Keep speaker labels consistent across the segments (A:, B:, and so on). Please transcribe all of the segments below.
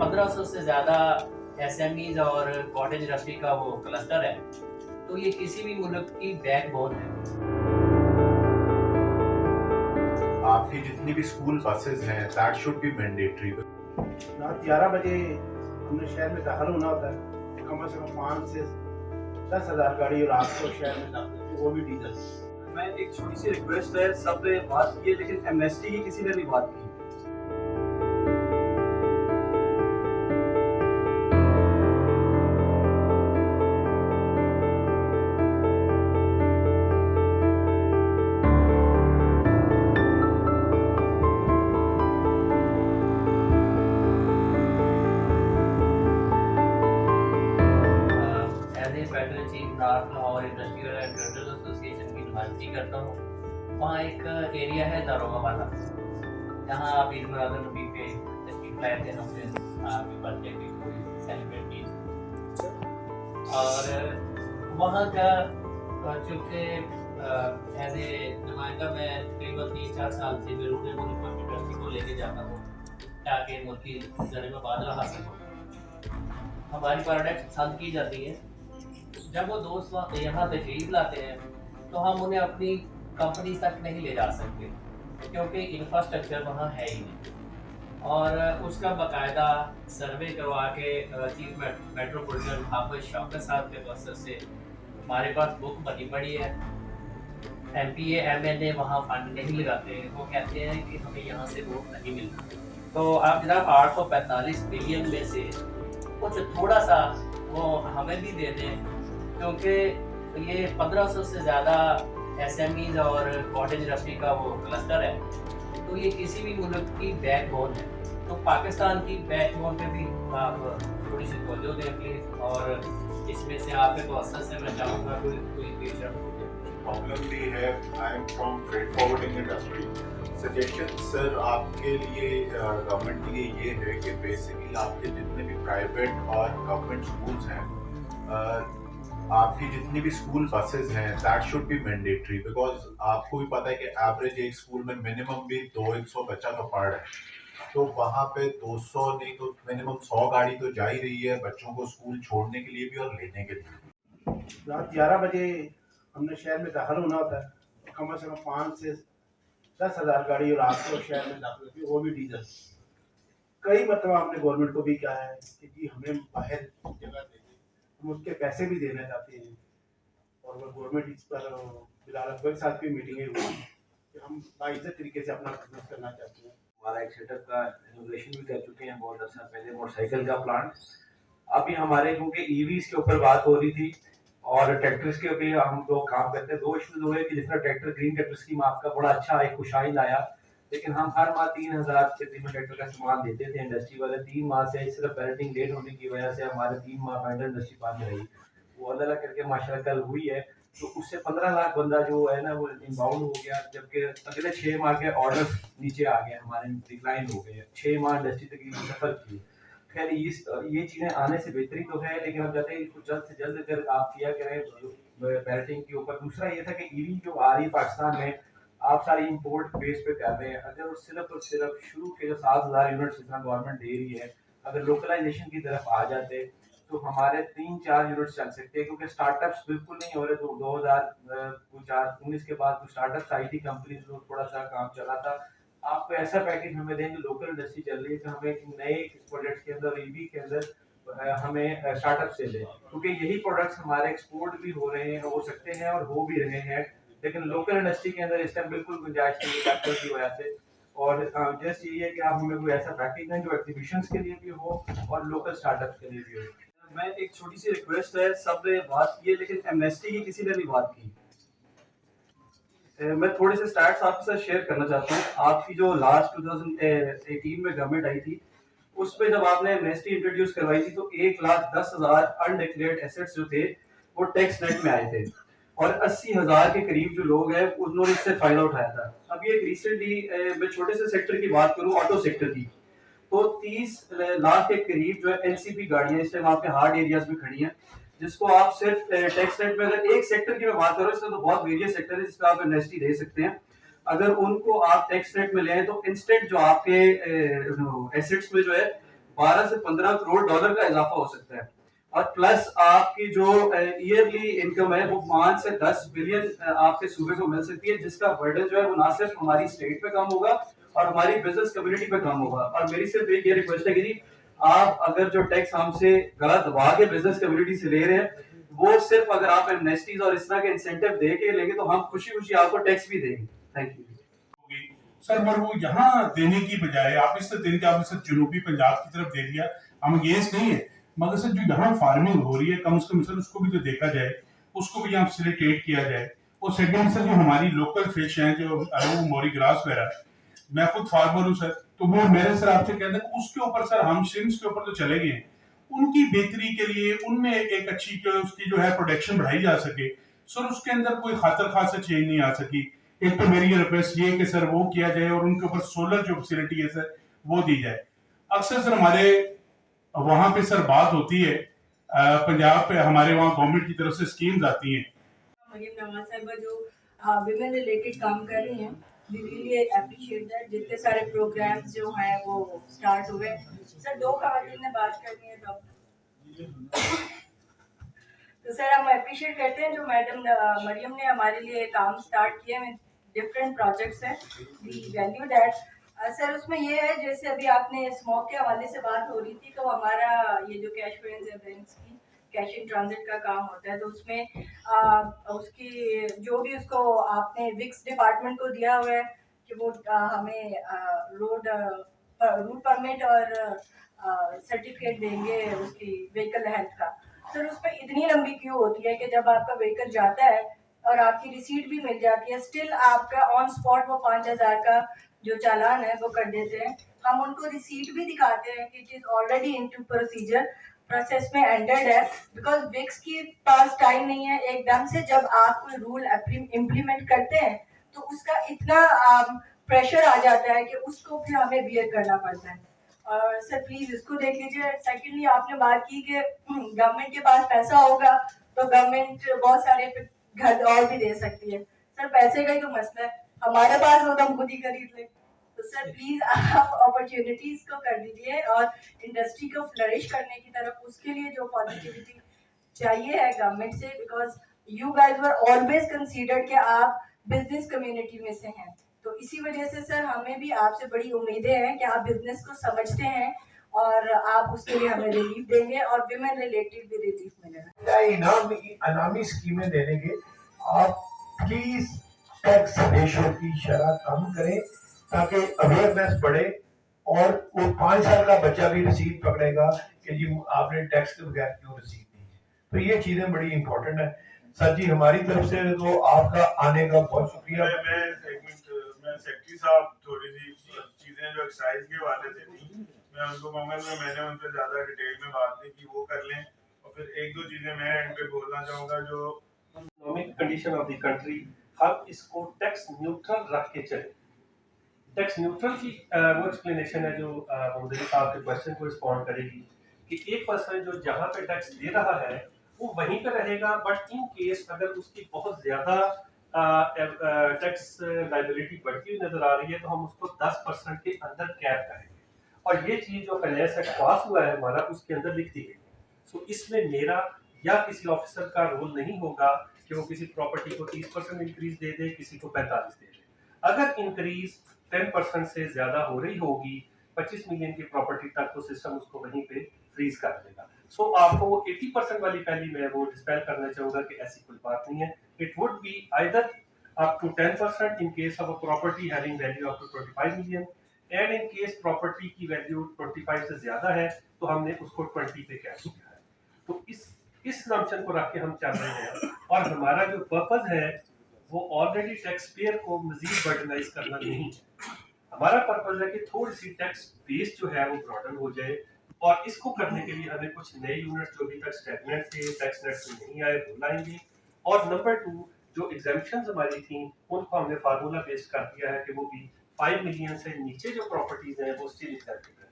A: 1500 से ज़्यादा एसएमईज और कॉटेज इंडस्ट्री का वो क्लस्टर है, तो ये किसी भी मुल्क की बैकबोन है।
B: आपकी जितनी भी स्कूल बसेस हैं दैट शुड बी मैंडेटरी।
C: रात 11 बजे हमने शहर में दाखिल होना होता है। कम से कम 5 से 10,000 गाड़ी रात को शहर में दाखिल होती है, वो भी डीजल।
D: मैं एक छोटी सी रिक्वेस्ट है, सब ने बात की है लेकिन एमनेस्टी की किसी ने नहीं बात की।
A: As a federal chief North Lahore Industrial and Traders Association की नुमाइंदगी करता हूँ। वहाँ एक एरिया है दारोगा वाला, जहाँ आप ईद मिलादुन नबी पे तशरीफ लाए थे, हमने आपके बर्थडे की कोई सेलिब्रेट की और वहाँ का चूँकि एज ए नुमाइंदा मैं तकरीबन 3-4 साल से बेरूने मुल्क में इंडस्ट्री को लेके जाता हूँ ताकि मुल्क की ज़रिए मुबादला हासिल हो। हमारी प्रोडक्ट पसंद की जाती है। जब वो दोस्त यहाँ तशरीफ लाते हैं तो हम उन्हें अपनी कंपनी तक नहीं ले जा सकते क्योंकि इंफ्रास्ट्रक्चर वहाँ है ही नहीं, और उसका बाकायदा सर्वे करवा के चीफ मेट्रोपॉलिटन हाफिज शौकत साहब के वसत से हमारे पास बुक बनी पड़ी है। MPA MNA वहाँ फंड नहीं लगाते, वो कहते हैं कि हमें यहाँ से वोट नहीं मिलता। तो आप जनाब 845 बिलियन में से कुछ थोड़ा सा वो हमें भी दे दें, क्योंकि ये 1500 से ज़्यादा एसएमईज और कॉटेज इंडस्ट्री का वो क्लस्टर है, तो ये किसी भी मुल्क की बैकबोन है। तो पाकिस्तान की बैकबोन पे भी आप थोड़ी सी तवज्जो दें प्लीज़, और इसमें से आपके तवज्जो से मैं चाहूँगा कोई पेशरफ हो जाए।
B: प्रॉब्लम भी है। I am from freight forwarding industry. Suggestion sir आपके लिए गवर्नमेंट के लिए ये है कि बेसिकली आपके जितने भी प्राइवेट और गवर्नमेंट स्कूल्स हैं, आपकी जितनी भी स्कूल बसेस हैं that should be mandatory, because आपको भी पता है कि एवरेज एक स्कूल में मिनिमम भी 200 बच्चा तो पढ़ रहा है, तो वहाँ पे 200 नहीं तो मिनिमम 100 गाड़ी तो जा ही रही है बच्चों को स्कूल छोड़ने के लिए भी और लेने के लिए।
C: रात 11 बजे हमने शहर में दाखिल होना होता है। कम से कम 5 से 10,000 गाड़ी रात को शहर में दाखिल होती है, वो भी डीजल। कई मरतबा हमने गवर्नमेंट को भी कहा है कि जी हमें बाहर जगह दे दें, हम उसके पैसे भी देना चाहते हैं। और वो गवर्नमेंट इस पर बिलाल अकबर के साथ भी मीटिंगें हुई हैं कि हम बाइज्जत तरीके से अपना बिजनेस करना चाहते हैं।
D: हमारा एक सेटअप का इनोवेशन भी कर चुके हैं बहुत अर्सा पहले, मोटरसाइकिल का प्लांट। अभी हमारे क्योंकि ईवीज के ऊपर बात हो रही थी और ट्रैक्टर्स के ऊपर हम लोग काम करते हैं, 2 इश्यूज हुए कि जितना ट्रैक्टर ग्रीन ट्रैक्टर स्कीम आपका बड़ा अच्छा एक खुशाइन आया, लेकिन हम हर माह 3,000 से तकरीबन ट्रैक्टर का सामान देते थे इंडस्ट्री वाले। 3 माह से सिर्फ बैलेटिंग लेट होने की वजह से हमारे 3 माह फाइनल इंडस्ट्री बंद रही। वो अल्लाह करके माशाल्लाह कल हुई है, तो उससे 15 लाख बंदा जो है ना वो इनबाउंड हो गया, जबकि अगले 6 माह के ऑर्डर नीचे आ गए, हमारे डिक्लाइन हो गए। 6 माह इंडस्ट्री तकरीबन सफर की। खैर ये चीज़ें आने से बेहतरी तो है, लेकिन हम चाहते हैं इसको जल्द से जल्द अगर आप किया करें बैलेटिंग के ऊपर। दूसरा ये था कि ईवी जो आ रही है पाकिस्तान में, आप सारी इंपोर्ट बेस पे कर रहे हैं। अगर वो सिर्फ और सिर्फ शुरू के जो 7,000 यूनिट्स जितना गवर्नमेंट दे रही है, अगर लोकलाइजेशन की तरफ आ जाते तो हमारे 3-4 यूनिट्स चल सकते हैं, क्योंकि स्टार्टअप्स बिल्कुल नहीं हो रहे। तो 2019 के बाद स्टार्टअप्स आई थी, कंपनीज को थोड़ा सा काम चला था। आप ऐसा पैकेज हमें दें जो लोकल इंडस्ट्री चल रही है, तो हमें नए प्रोजेक्ट्स के अंदर ईवी के अंदर हमें स्टार्टअप से दें, क्योंकि यही प्रोडक्ट्स हमारे एक्सपोर्ट भी हो रहे हैं, हो सकते हैं और हो भी रहे हैं, लेकिन लोकल इंडस्ट्री के अंदर इस टाइम बिल्कुल गुंजाइश नहीं है फैक्टर की वजह से। और जस्ट यही है कि आप हमें कोई ऐसा पैकेज दें जो एग्जीबिशंस के लिए भी हो और लोकल स्टार्टअप्स के लिए भी हो। मैं एक छोटी सी रिक्वेस्ट है, सब ने बात की है लेकिन एमनेस्टी की किसी ने नहीं बात की। मैं थोड़े से स्टैट्स आपके साथ शेयर करना चाहता हूँ। आपकी जो लास्ट 2018 में गवर्नमेंट आई थी, उस पे जब आपने एमनेस्टी इंट्रोड्यूस करवाई थी, तो 1,10,000 अनडिक्लेयर्ड एसेट्स जो थे वो टैक्स नेट में आए थे, और 80,000 के करीब जो लोग हैं उन्होंने इससे फायदा उठाया था। अभी एक रिसेंटली मैं छोटे से सेक्टर की बात करूँ, ऑटो सेक्टर की, तो 30 लाख के करीब जो है एनसीपी गाड़ियां इस टाइम आपके हार्ड एरियाज में खड़ी हैं, जिसको आप सिर्फ टैक्स रेट में, अगर एक सेक्टर की मैं बात करूँ, इसमें तो बहुत वेरियस सेक्टर है जिसपे आप इन्वेस्टी दे सकते हैं। अगर उनको आप टैक्स रेट में लें तो इंस्टेंट जो आपके एसेट्स में जो है
E: 12 से 15 करोड़ डॉलर का इजाफा हो सकता है। और प्लस आपकी जो ईयरली इनकम है वो 5 से 10 बिलियन आपके सूबे को मिल सकती है, जिसका बर्डन जो है वो ना सिर्फ हमारी स्टेट पे कम होगा और हमारी बिजनेस कम्युनिटी पे कम होगा। और मेरी सिर्फ एक ये रिक्वेस्ट है कि जी आप अगर जो टैक्स हमसे गला दबा के बिजनेस कम्युनिटी से ले रहे हैं, वो सिर्फ अगर आप एमनेस्टीज और इस तरह के इंसेंटिव दे के लेंगे तो हम खुशी खुशी आपको टैक्स भी देंगे। Thank you
F: sir. पर वो यहाँ देने की बजाय आप इस देने के आपने सर जनूबी पंजाब की तरफ दे दिया, हम अगेंस्ट नहीं है, मगर सर जो यहाँ फार्मिंग हो रही है कम से कम सर उसको भी तो देखा जाए, उसको भी यहाँ फैसिलिटेट किया जाए। और सेकंड सर जो हमारी लोकल फिश हैं जो अरबू मोरी ग्रास वगैरह, मैं खुद फार्मर हूँ सर, तो वो मेरे सर आपसे कहते हैं उसके ऊपर सर हम श्रिम्स के ऊपर तो चले गए हैं, उनकी बेहतरी के लिए उनमें एक अच्छी उसकी जो है प्रोडक्शन बढ़ाई जा सके सर, उसके अंदर कोई खातर खासा चेंज नहीं आ सकी। एक तो मेरी रिक्वेस्ट ये है कि सर वो किया जाए और उनके ऊपर सोलर जो फैसिलिटी है सर वो दी जाए। अक्सर सर हमारे वहां पे सर बात होती है पंजाब पे हमारे वहाँ गवर्नमेंट की तरफ से स्कीम्स आती हैं।
G: मरियम नवाज साहिबा जो विमेन रिलेटेड काम कर रही हैं, वी रियली अप्रिशिएट दैट। जितने सारे प्रोग्राम्स जो हैं वो स्टार्ट हुए। सर 2 खवातीन ने बात करनी है तो सर हम अप्रिशिएट करते हैं जो मैडम मरियम ने हमारे लिए काम स्टार्ट किया है, डिफरेंट प्रोजेक्ट्स हैं, वी वैल्यू दैट। सर उसमें ये है जैसे अभी आपने स्मोक के हवाले से बात हो रही थी, तो हमारा ये जो कैश पेमेंट्स है बैंक्स की कैश इन ट्रांजिट का काम होता है, तो उसमें उसकी जो भी उसको आपने विक्स डिपार्टमेंट को दिया हुआ है कि वो हमें रूट परमिट और सर्टिफिकेट देंगे उसकी व्हीकल हेल्थ का। सर उसमें इतनी लंबी क्यू होती है कि जब आपका व्हीकल जाता है और आपकी रिसीट भी मिल जाती है, स्टिल आपका ऑन स्पॉट वो 5000 का जो चालान है वो कर देते हैं। हम उनको रिसीट भी दिखाते हैं कि it is already into process में एंडर्ड है, बिकॉज विक्स के पास टाइम नहीं है एकदम से जब आप कोई रूल इम्प्लीमेंट करते हैं तो उसका इतना प्रेशर आ जाता है कि उसको फिर हमें बियर करना पड़ता है। और सर प्लीज इसको देख लीजिए। सेकेंडली आपने बात की कि गवर्नमेंट के पास पैसा होगा तो गवर्नमेंट बहुत सारे घर और भी दे सकती है। सर पैसे का ही तो मसला है, हमारे पास हो तो हम खुद ही खरीद लें। तो सर प्लीज आप अपॉर्चुनिटीज को कर दीजिए और इंडस्ट्री को फ्लरिश करने की तरफ, उसके लिए जो पॉजिटिविटी चाहिए है गवर्नमेंट से, because you guys were always considered कि आप बिजनेस कम्युनिटी में से हैं, तो इसी वजह से सर हमें भी आपसे बड़ी उम्मीदें हैं कि आप बिजनेस को समझते हैं और आप उसके लिए हमें रिलीफ देंगे और विमेन रिलेटेड भी रिलीफ मिलेगा।
H: इनामी स्कीमें देने के आप प्लीज टैक्स रेशो की शरह कम करें ताकि अवेयरनेस बढ़े और वो 5 साल का बच्चा भी रसीद पकड़ेगा कि जी आपने टैक्स के बगैर क्यों रसीद दी। तो ये चीजें बड़ी इंपॉर्टेंट है। सर जी हमारी तरफ से तो आपका आने का बहुत शुक्रिया।
F: मैं सेक्रेटरी साहब थोड़ी सी चीजें जो एक्साइज के वाले से थी मैं उनको कहूँगा, मैंने उनसे ज्यादा डिटेल में बात नहीं की, वो कर लें। और फिर 1-2 चीजें मैं इन पे बोलना चाहूँगा जो
D: economic condition of the country, हम इसको टैक्स न्यूट्रल रख के चले। टैक्स न्यूट्रल की वो एक्सप्लेनेशन है जो मोदी साहब के क्वेश्चन को रिस्पॉन्ड करेगी कि एक पर्सन जो जहाँ पे टैक्स दे रहा है वो वहीं पे रहेगा, बट इन केस अगर उसकी बहुत ज्यादा टैक्स लाइबिलिटी बढ़ती हुई नजर आ रही है तो हम उसको 10% के अंदर कैप करेंगे। और ये चीज जो फाइनेंस एक्ट पास हुआ है हमारा उसके अंदर लिख दी गई है। सो इसमें मेरा या किसी ऑफिसर का रोल नहीं होगा कि वो किसी प्रॉपर्टी को 30% इंक्रीज दे दे, किसी को 45 दे दे। अगर इंक्रीज 10% से ज्यादा हो रही होगी 25 मिलियन की प्रॉपर्टी तक, तो सिस्टम उसको वहीं पे फ्रीज कर देगा। सो आपको वो 80% वाली पहली मैं वो डिस्पेल करना चाहूंगा कि ऐसी कोई बात नहीं है। It would be either up to 10% in case of a property having value up to 25 million and in case property की value 25 से ज्यादा है तो हमने उसको 20 पे कैप किया है। तो इस नॉमिनेशन को रख के हम चल रहे हैं और हमारा जो पर्पस है वो ऑलरेडी टैक्स पेयर को मजीद बर्डनाइज करना नहीं है। हमारा पर्पस है कि थोड़ी सी टैक्स बेस जो है वो ब्रॉडन हो जाए और इसको करने के लिए हमें कुछ नए यूनिट जो अभी तक स्टैग्नेंट थे, टैक्स नेट में नहीं आए, वो लाएंगे। और नंबर 2 जो एग्जाम्पशंस हमारी थी उनको हमने फार्मूला बेस्ड कर दिया है कि वो भी 5 मिलियन से नीचे जो प्रॉपर्टीज हैं वो स्टिल एग्जेम्प्टेड है।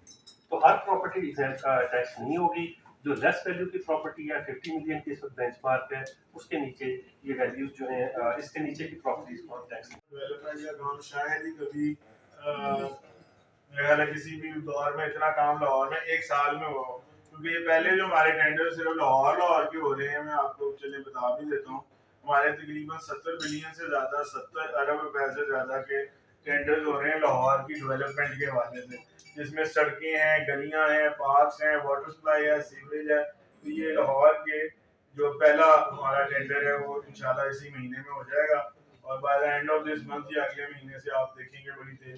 D: तो हर प्रॉपर्टी एग्जाम्प्ट का टैक्स नहीं होगी। जो लेस वैल्यू की प्रॉपर्टी है 50 मिलियन की इस वक्त बेंचमार्क है, उसके नीचे ये वैल्यूज जो हैं इसके नीचे की प्रॉपर्टीज को टैक्स
F: डेवलपमेंट का काम शायद ही कभी
I: मेरा ख्याल है किसी भी दौर में इतना काम लाहौर में एक साल में हुआ हो, क्योंकि ये पहले जो हमारे टेंडर सिर्फ लाहौर के हो रहे हैं। मैं आपको चलिए बता भी देता हूँ, हमारे तकरीबन 70 बिलियन से ज़्यादा, 70 अरब रुपए से ज़्यादा के टेंडर्स हो रहे हैं लाहौर की डेवलपमेंट के हवाले से, जिसमें सड़कें हैं, गलियां हैं, पार्क्स हैं, वाटर सप्लाई है, सीवरेज है। तो ये लाहौर के जो पहला हमारा टेंडर है वो इंशाल्लाह इसी महीने में हो जाएगा, और by the end of this month या अगले महीने से आप देखेंगे बड़ी तेजी